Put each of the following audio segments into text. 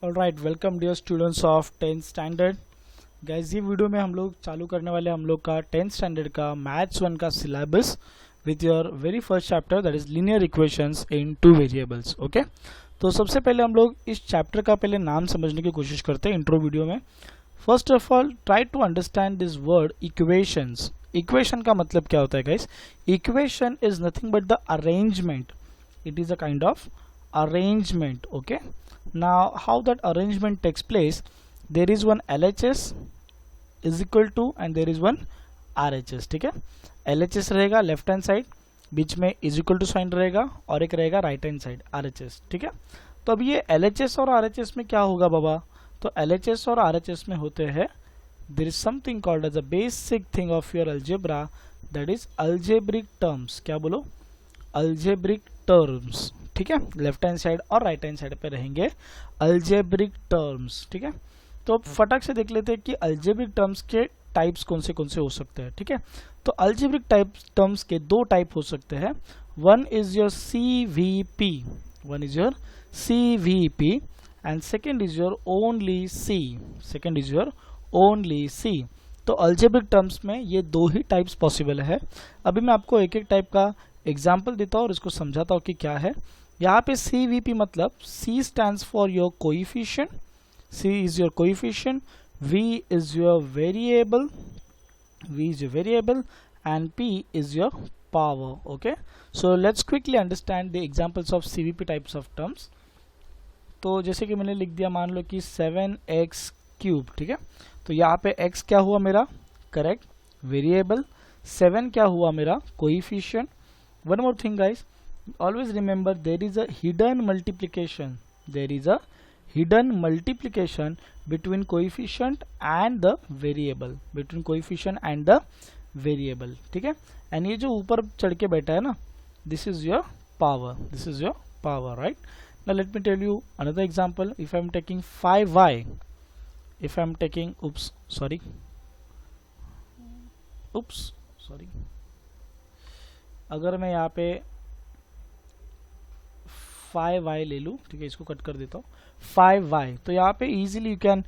Alright, welcome dear students of 10th standard. Guys, ये video में हम लोग चालू करने वाले हम लोग का 10th स्टैंडर्ड का मैथ्स 1 का syllabus with your very first chapter that is linear equations in two variables. Okay, तो सबसे पहले हम लोग इस चैप्टर का पहले नाम समझने की कोशिश करते हैं इंट्रो वीडियो में। First of all, try to understand this word equations. Equation का मतलब क्या होता है guys? Equation is nothing but the arrangement, it is a kind of arrangement. Okay, now how that arrangement takes place, there is one LHS is equal to and there is one RHS. ठीक है, LHS रहेगा left hand side, बीच में is equal to sign रहेगा और एक रहेगा right hand side RHS। ठीक है, तो अब ये LHS और RHS में क्या होगा बाबा? तो LHS और RHS में होते हैं there is something called as a basic thing of your algebra, that is algebraic terms। क्या बोलो? Algebraic terms. ठीक है, लेफ्ट हैंड साइड और राइट हैंड साइड पे रहेंगे अल्जेब्रिक टर्म्स। ठीक है, तो अब फटाक से देख लेते हैं कि अल्जेब्रिक टर्म्स के टाइप्स कौन से हो सकते हैं। ठीक है, तो अल्जेब्रिक टर्म्स के दो टाइप हो सकते हैं। One is your CVP, one is your CVP and second is your only C, second is your only C। तो अल्जेब्रिक टर्म्स में ये दो ही टाइप्स पॉसिबल है। अभी मैं आपको एक एक टाइप का एग्जाम्पल देता हूँ और इसको समझाता हूँ कि क्या है। यहाँ पे CVP मतलब C stands for your coefficient, C is your coefficient, V is your variable, V is your variable and P is your power. Okay, so let's quickly understand the examples of CVP types of terms। तो जैसे कि मैंने लिख दिया, मान लो कि 7x cube. ठीक है, तो यहाँ पे x क्या हुआ मेरा? Correct, variable. 7 क्या हुआ मेरा? Coefficient. One more thing guys, always remember there is a hidden multiplication, there is a hidden multiplication between coefficient and the variable, between coefficient and the variable। ठीक है, and ये जो ऊपर चढ़ के बैठा है ना, this is your power, this is your power, right? Now let me tell you another example। if I am taking 5y, if I am taking oops sorry अगर मैं यहाँ पे 5y ले लूँ, ठीक है, इसको कट कर देता हूँ 5y, तो यहाँ पे easily you can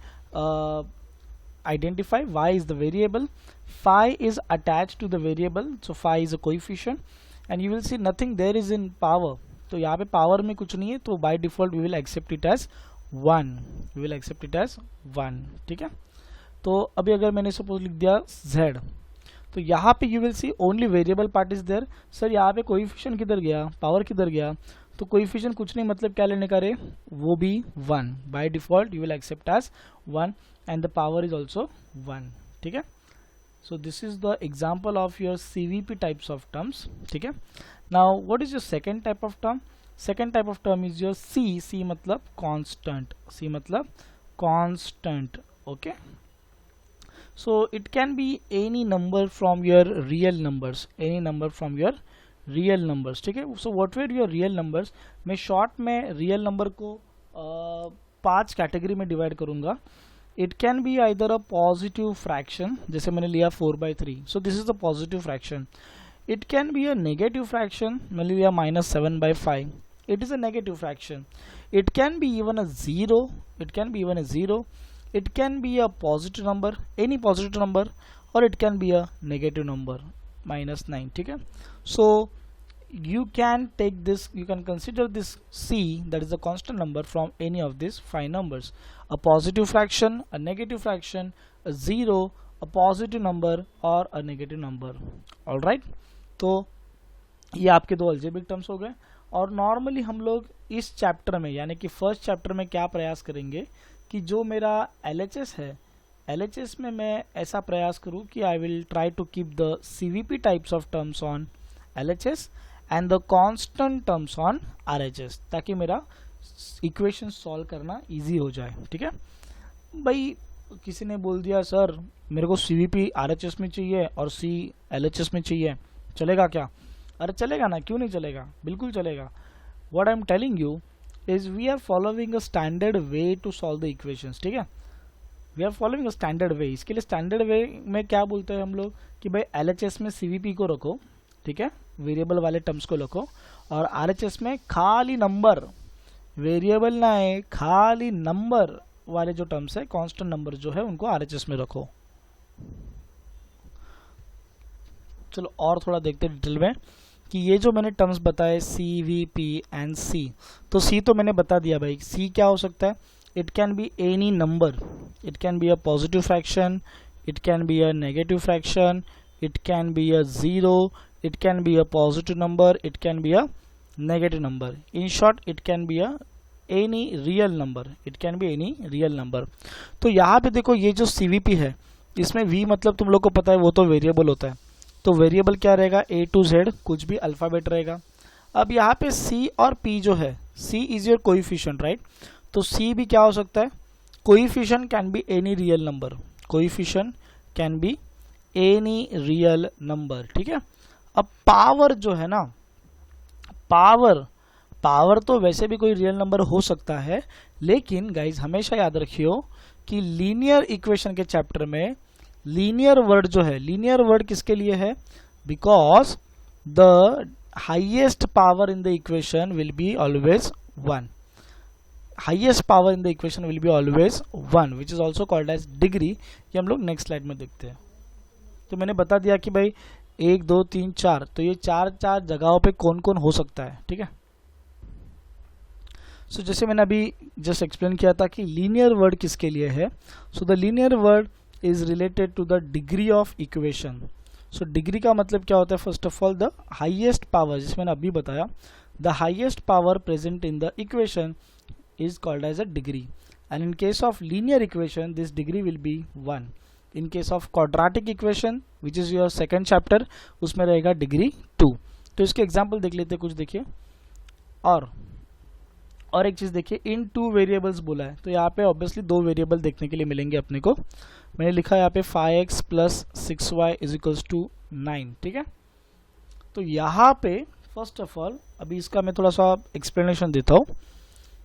identify y is the variable, phi is attached to the variable, so phi is a coefficient and you will see nothing there is in power। तो यहाँ पे पावर में कुछ नहीं है, तो by default we will accept it as 1, we will accept it as 1। ठीक है, तो अभी अगर मैंने सपोज लिख दिया z, तो यहाँ पे you will see only variable part is there. Sir यहाँ पे कोएफिशिएंट किधर गया, पावर किधर गया? तो कोएफिशिएंट कुछ नहीं, मतलब क्या लेने का रे? वो भी 1। By default you will accept as 1 and the power is also 1। ठीक है, so this is the example of your CVP types of terms. ठीक है, now what is your second type of term? Second type of term is your C मतलब constant, C मतलब constant. Okay, so it can be any number from your real numbers, any number from your real numbers। ठीक है, so what were your real numbers? मैं short में real number को 5 category में divide करूंगा। It can be either a positive fraction, जैसे मैंने लिया 4/3, सो this is a positive fraction. It can be a negative fraction, मैंने लिया -7/5, it is a negative fraction. It can be even a zero, it can be even a zero. It can be a positive number, any positive number, or it can be a negative number, -9। ठीक है, so you can take this, you can consider this C, that is a constant number, from any of these 5 numbers: a positive fraction, a negative fraction, a zero, a positive number, or a negative number। all right, तो ये आपके दो algebraic terms हो गए। और normally हम लोग इस चैप्टर में, यानी कि फर्स्ट चैप्टर में क्या प्रयास करेंगे कि जो मेरा LHS है, LHS में मैं ऐसा प्रयास करूं कि I will try to keep the CVP types of terms on LHS and the constant terms on RHS, ताकि मेरा इक्वेशन सॉल्व करना इजी हो जाए। ठीक है भाई, किसी ने बोल दिया सर मेरे को CVP RHS में चाहिए और C LHS में चाहिए, चलेगा क्या? अरे चलेगा ना, क्यों नहीं चलेगा? बिल्कुल चलेगा। What I am telling you is we are following a standard way to solve the equations। ठीक है, we are following a standard way। इसके लिए स्टैंडर्ड वे में क्या बोलते हैं हम लोग कि भाई LHS में CVP को रखो, ठीक है, वेरिएबल वाले टर्म्स को रखो, और RHS में खाली नंबर, वेरिएबल ना है, खाली नंबर वाले जो टर्म्स है, कांस्टेंट नंबर जो है उनको आरएचएस में रखो। चलो और थोड़ा देखते हैं डिटेल में कि ये जो मैंने टर्म्स बताए सी, वी, पी एंड सी, तो सी तो मैंने बता दिया भाई, सी क्या हो सकता है, it can be any number, it can be a positive fraction, it can be a negative fraction, it can be a zero, it can be a positive number, it can be a negative number, in short it can be a any real number, it can be any real number. तो यहाँ पे देखो ये जो CVP है, इसमें we मतलब तुम लोग को पता है वो तो वेरिएबल होता है, तो वेरिएबल क्या रहेगा, ए टू जेड कुछ भी अल्फाबेट रहेगा। अब यहाँ पे सी और पी जो है, सी इज योर कोइफिशिएंट राइट, तो सी भी क्या हो सकता है, coefficient can be any real number, coefficient can be any real number, ठीक है। अब पावर जो है ना, पावर तो वैसे भी कोई रियल नंबर हो सकता है, लेकिन गाइज हमेशा याद रखियो कि लीनियर इक्वेशन के चैप्टर में लीनियर वर्ड जो है, लीनियर वर्ड किसके लिए है, because the highest power in the equation will be always 1, highest power in the equation will be always 1 which is also called as degree. ये हम लोग नेक्स्ट स्लाइड में देखते हैं। तो मैंने बता दिया कि भाई 1 2 3 4, तो ये चार जगहों पे कौन कौन हो सकता है, ठीक है। सो जैसे मैंने अभी जस्ट एक्सप्लेन किया था कि लीनियर वर्ड किसके लिए है, so the linear word is related to the degree of equation. So degree का मतलब क्या होता है, first of all the highest power, जिसमें मैंने अभी बताया, the highest power present in the equation is called as a degree, and in case of linear equation this degree will be 1। In case of quadratic equation which is your second chapter, उसमें रहेगा degree 2। तो इसके example देख लेते हैं कुछ, देखिए। और एक चीज देखिए, इन 2 वेरिएबल्स बोला है, तो यहाँ पे ऑब्वियसली 2 वेरिएबल देखने के लिए मिलेंगे अपने को। मैंने लिखा है यहाँ पे 5x plus 6y is equals to 9, ठीक है। तो यहाँ पे फर्स्ट ऑफ ऑल अभी इसका मैं थोड़ा सा एक्सप्लेनेशन देता हूँ।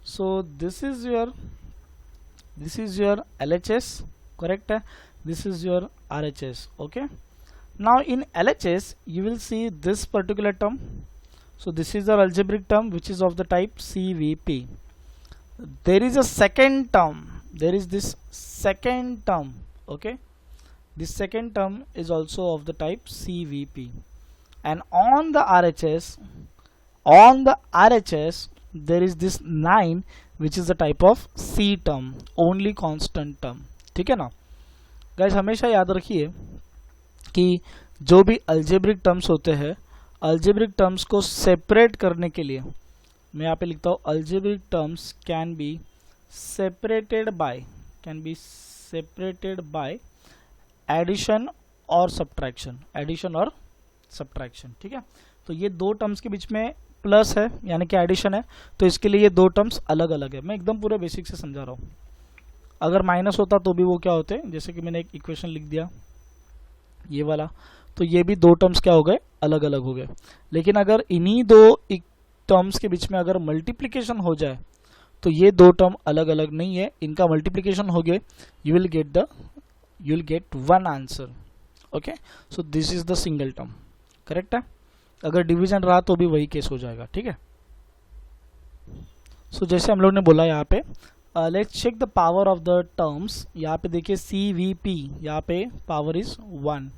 So this is your LHS, correct है, this is your RHS, okay. Now in LHS you will see this particular term. So this is the algebraic term which is of the type CVP. There is a second term, there is this second term, okay. This second term is also of the type CVP, and on the RHS there is this 9 which is the type of C term, only constant term, ठीक है ना। Guys हमेशा याद रखिए कि जो भी algebraic terms होते हैं, अल्जेब्रिक टर्म्स को सेपरेट करने के लिए मैं यहाँ पे लिखता हूँ, algebraic terms can be separated by addition और सब्ट्रैक्शन, ठीक है। तो ये 2 टर्म्स के बीच में प्लस है यानी कि एडिशन है, तो इसके लिए ये 2 टर्म्स अलग अलग है। मैं एकदम पूरे बेसिक से समझा रहा हूँ। अगर माइनस होता तो भी वो क्या होते, जैसे कि मैंने एक इक्वेशन लिख दिया ये वाला, तो ये भी 2 टर्म्स क्या हो गए, अलग अलग हो गए। लेकिन अगर इन्हीं 2 टर्म्स के बीच में अगर मल्टीप्लिकेशन हो जाए तो ये 2 टर्म अलग अलग नहीं है, इनका मल्टीप्लिकेशन हो गए, you will get 1 answer, okay. So this is the single term, correct है। अगर डिवीजन रहा तो भी वही केस हो जाएगा, ठीक है। सो जैसे हम लोग ने बोला यहाँ पे, let's check the power of the terms. यहाँ पे देखिए CVP, यहाँ पे पावर इज 1,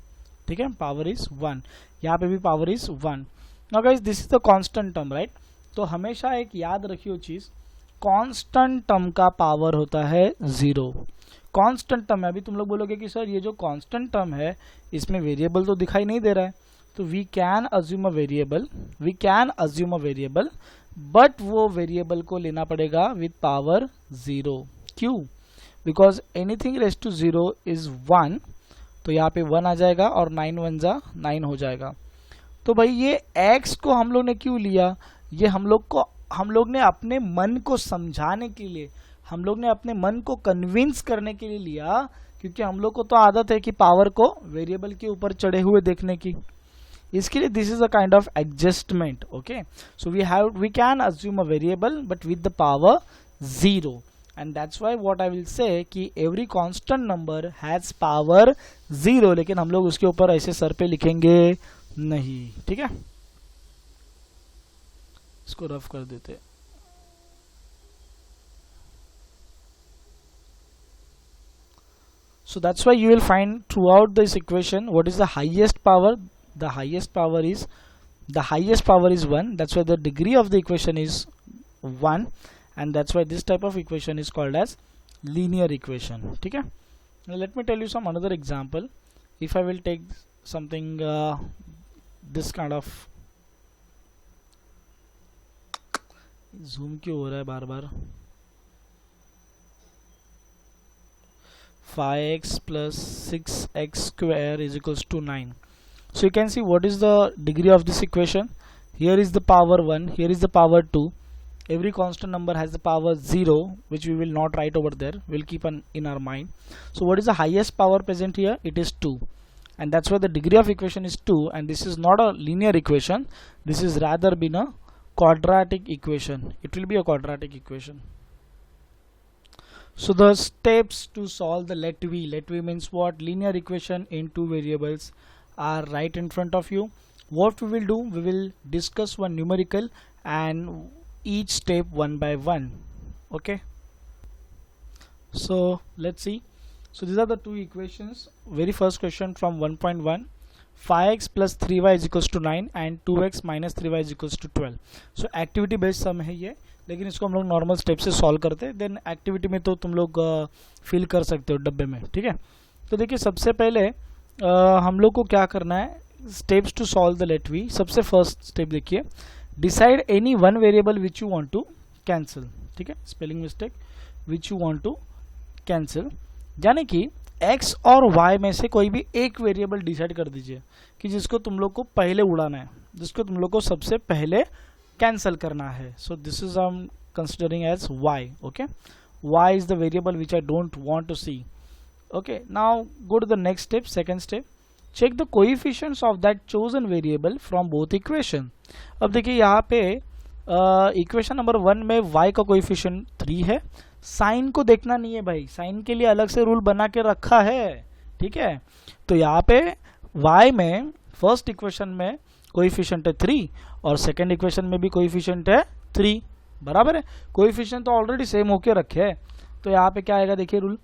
ठीक है, पावर इज 1, यहाँ पे भी power is 1। Now guys this is the constant term, right. तो हमेशा एक याद रखियो चीज, कांस्टेंट टर्म का पावर होता है 0। कांस्टेंट टर्म है, अभी तुम लोग बोलोगे कि सर ये जो कांस्टेंट टर्म है इसमें वेरिएबल तो दिखाई नहीं दे रहा है, तो we can assume a variable, but वो वेरिएबल को लेना पड़ेगा विथ पावर 0। क्यों? Because anything raise to 0 is 1, तो यहाँ पे 1 आ जाएगा और 9 1 जा 9 हो जाएगा। तो भाई ये x को हम लोग ने क्यों लिया, ये हम लोग ने अपने मन को समझाने के लिए, हम लोग ने अपने मन को कन्विंस करने के लिए लिया, क्योंकि हम लोग को तो आदत है कि पावर को वेरिएबल के ऊपर चढ़े हुए देखने की। इसके लिए this is a kind of adjustment, okay. So we can assume a variable but with the power 0, and that's why what I will say कि every constant number has power 0, लेकिन हम लोग उसके ऊपर ऐसे सर पे लिखेंगे नहीं, ठीक है। इसको रफ कर देते। So that's why you will find throughout this equation what is the highest power. The highest power is 1. That's why the degree of the equation is 1, and that's why this type of equation is called as linear equation. Okay, now let me tell you some another example. If I will take something this kind of, zoom क्यों हो रहा है बार बार, 5x plus 6x square is equals to 9. So you can see what is the degree of this equation. Here is the power 1, here is the power 2. Every constant number has the power 0, which we will not write over there, we'll keep in our mind. So what is the highest power present here? It is 2, and that's why the degree of equation is 2, and this is not a linear equation, this is rather been a quadratic equation. It will be a quadratic equation. So the steps to solve the let v means what? Linear equation in two variables are right in front of you. What we will do, we will discuss one numerical and each step one by one. Okay, so let's see. So these are the two equations. Very first question from 1.1, 5x plus 3y is equals to 9 and 2x minus 3y is equals to 12. So activity based sum है ये, लेकिन इसको हम लोग normal step से solve करते हैं. Then activity में तो तुम लोग फिल कर सकते हो डब्बे में. ठीक है, तो देखिए सबसे पहले हम लोग को क्या करना है, steps to solve the let we. सबसे फर्स्ट स्टेप देखिए, decide any one variable which you want to cancel. ठीक है, spelling mistake, which you want to cancel, यानी कि x और y में से कोई भी एक वेरिएबल डिसाइड कर दीजिए कि जिसको तुम लोग को पहले उड़ाना है, जिसको तुम लोग को सबसे पहले कैंसिल करना है. So this is I am considering as y. Okay, y is the variable which I don't want to see. Okay, now go to the next step. Second step, check the coefficients of that chosen variable from both equation. अब देखिए यहाँ पे equation number 1 में y का coefficient 3 है. Sign को देखना नहीं है भाई, साइन के लिए अलग से रूल बना के रखा है. ठीक है, तो यहाँ पे y में फर्स्ट इक्वेशन में कोएफिशिएंट है 3 और सेकंड इक्वेशन में भी कोएफिशिएंट है 3. बराबर है, कोएफिशिएंट तो ऑलरेडी सेम होके रखे हैं. तो यहाँ पे क्या आएगा देखिए रूल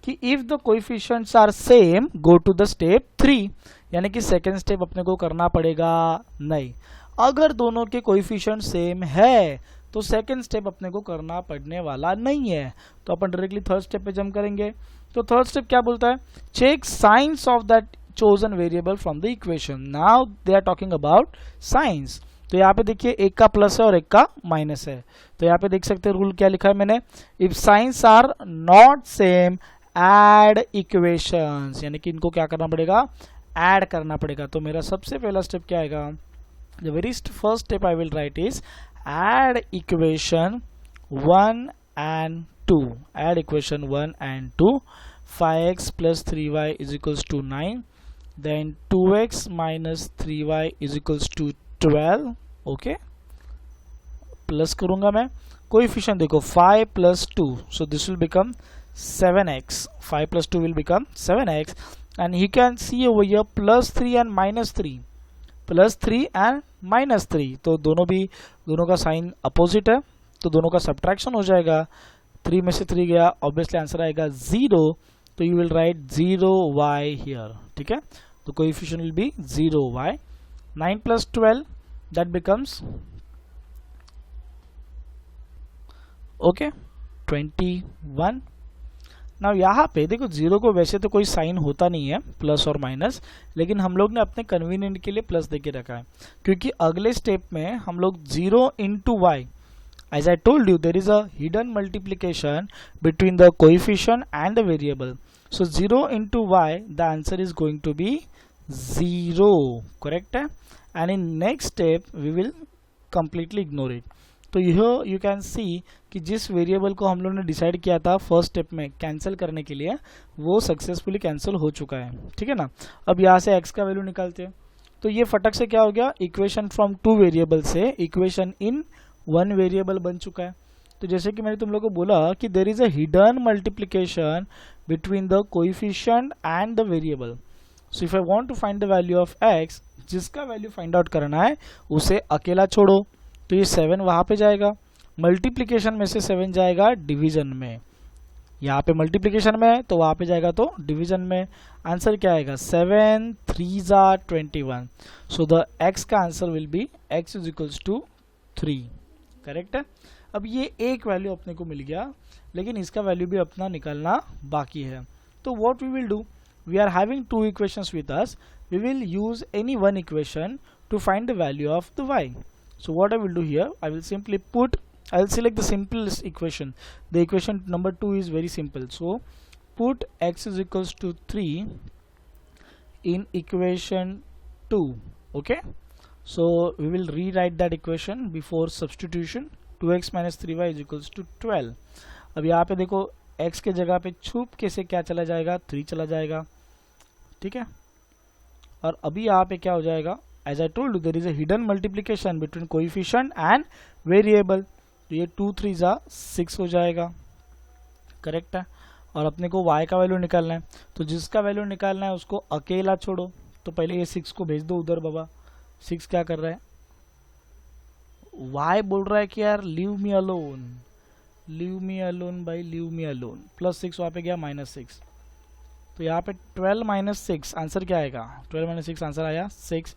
कि if the coefficients are same go to the step 3, यानी कि सेकंड स्टेप अपने को करना पड़ेगा नहीं. अगर दोनों के कोएफिशिएंट सेम है तो सेकंड स्टेप अपने को करना पड़ने वाला नहीं है, तो अपन डायरेक्टली थर्ड स्टेप पे जंप करेंगे. तो थर्ड स्टेप क्या बोलता है, check signs of that chosen variable from the equation. Now they are talking about signs. तो यहाँ पे देखिए एक का प्लस है और एक का माइनस है. तो यहाँ पे देख सकते हैं रूल क्या लिखा है मैंने, if signs are not same add equations, यानी कि इनको क्या करना पड़ेगा, ऐड करना पड़ेगा. तो मेरा सबसे पहला स्टेप क्या आएगा, the very first step I will write is add equation 1 and 2. Add equation 1 and 2. 5x plus 3y is equals to 9. Then 2x minus 3y is equals to 12. Okay. Plus करूँगा मैं. Coefficient देखो 5 plus 2. So this will become 7x. 5 plus 2 will become 7x. And you can see over here plus 3 and minus 3. Plus 3 and minus 3, तो दोनों का sign opposite है, तो दोनों का सब्ट्रैक्शन हो जाएगा. 3 में से 3 गया, ऑब्वियसली आंसर आएगा 0. तो you will write 0y here. ठीक है, तो coefficient will be 0y. 9 plus 12 that becomes okay 21. Now यहाँ पे देखो 0 को वैसे तो कोई साइन होता नहीं है प्लस और माइनस, लेकिन हम लोग ने अपने कन्वीनियंट के लिए प्लस देके रखा है, क्योंकि अगले स्टेप में हम लोग 0 into y, as I told you there is a hidden multiplication between the coefficient and the variable. So 0 into y the answer is going to be 0. Correct है, and in next step we will completely ignore it. तो you can see कि जिस variable को हम लोग ने decide किया था फर्स्ट स्टेप में कैंसिल करने के लिए, वो सक्सेसफुली कैंसिल हो चुका है. ठीक है ना. अब यहाँ से x का वैल्यू निकालते हैं, तो ये फटक से क्या हो गया, इक्वेशन फ्रॉम 2 वेरिएबल से इक्वेशन इन 1 वेरिएबल बन चुका है. तो जैसे कि मैंने तुम लोग को बोला कि there is a hidden multiplication between the coefficient and the variable. So if I want to find the value of x, जिसका वैल्यू फाइंड आउट करना है उसे अकेला छोड़ो, तो ये 7 वहां पे जाएगा, मल्टीप्लिकेशन में से 7 जाएगा डिवीजन में. यहाँ पे मल्टीप्लिकेशन में है तो वहाँ पे जाएगा तो डिवीजन में। आंसर क्या आएगा 7 3 ज़ा 21। सो द x का answer will be x is equals to 3। Correct है। अब ये एक वैल्यू अपने को मिल गया, लेकिन इसका वैल्यू भी अपना निकालना बाकी है। तो what we will do, we are having two equations with us, we will use any one equation to find the value of the y. So what I will do here, I will simply I will select the simplest equation. The equation number 2 is very simple. So put x is equals to 3 in equation 2. Okay. So we will rewrite that equation before substitution. 2x minus 3y is equals to 12. अब यहाँ पे देखो x के जगह पे छुप के से क्या चला जाएगा, 3 चला जाएगा। ठीक है। और अभी यहाँ पे क्या हो जाएगा, as I told you there is a hidden multiplication between coefficient and variable, तो ये 2 3 ज़ा 6 हो जाएगा। करेक्ट है। और अपने को y का वैल्यू निकालना है, तो जिसका वैल्यू निकालना है उसको अकेला छोड़ो। तो पहले ये 6 को भेज दो उधर। बाबा 6 क्या कर रहा है, y बोल रहा है कि यार leave me alone, leave me alone भाई, लीव मी अलोन। प्लस 6 वहाँ पे गया -6, तो यहाँ पे 12 माइनस 6 आंसर क्या आएगा, 12 माइनस 6 आंसर आया 6।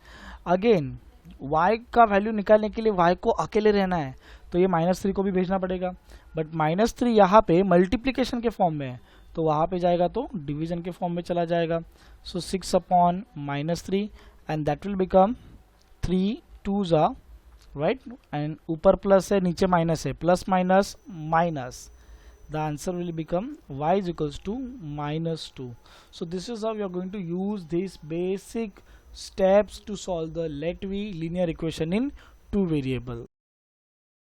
अगेन y का वैल्यू निकालने के लिए y को अकेले रहना है, तो ये -3 को भी भेजना पड़ेगा। बट -3 यहाँ पे मल्टीप्लिकेशन के फॉर्म में है, तो वहाँ पे जाएगा तो डिवीजन के फॉर्म में चला जाएगा। सो 6 upon -3 and that will become 3 2 ज़ा, राइट, एंड ऊपर प्लस है नीचे माइनस है, plus minus minus, the answer will become y is equals to -2. So this is how you are going to use these basic steps to solve the let v linear equation in two variable.